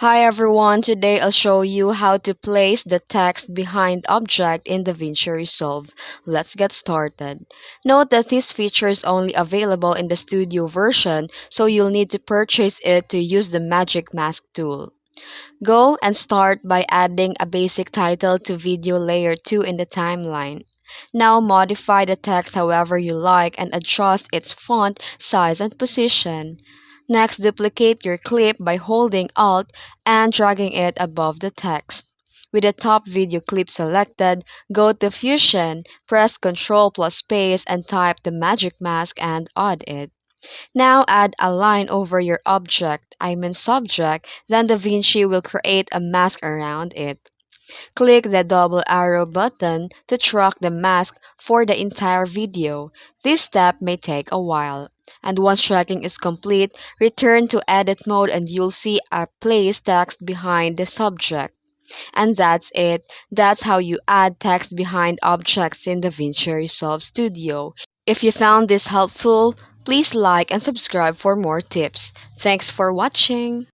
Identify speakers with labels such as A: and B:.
A: Hi everyone, today I'll show you how to place the text behind object in DaVinci Resolve. Let's get started. Note that this feature is only available in the studio version, so you'll need to purchase it to use the Magic Mask tool. Go and start by adding a basic title to video layer 2 in the timeline. Now modify the text however you like and adjust its font, size, and position. Next, duplicate your clip by holding Alt and dragging it above the text. With the top video clip selected, go to Fusion, press Ctrl plus space and type the magic mask and add it. Now add a line over your object, I mean subject, then DaVinci will create a mask around it. Click the double arrow button to track the mask for the entire video. This step may take a while. And once tracking is complete, return to edit mode and you'll see a place text behind the subject. And that's it. That's how you add text behind objects in DaVinci Resolve Studio. If you found this helpful, please like and subscribe for more tips. Thanks for watching.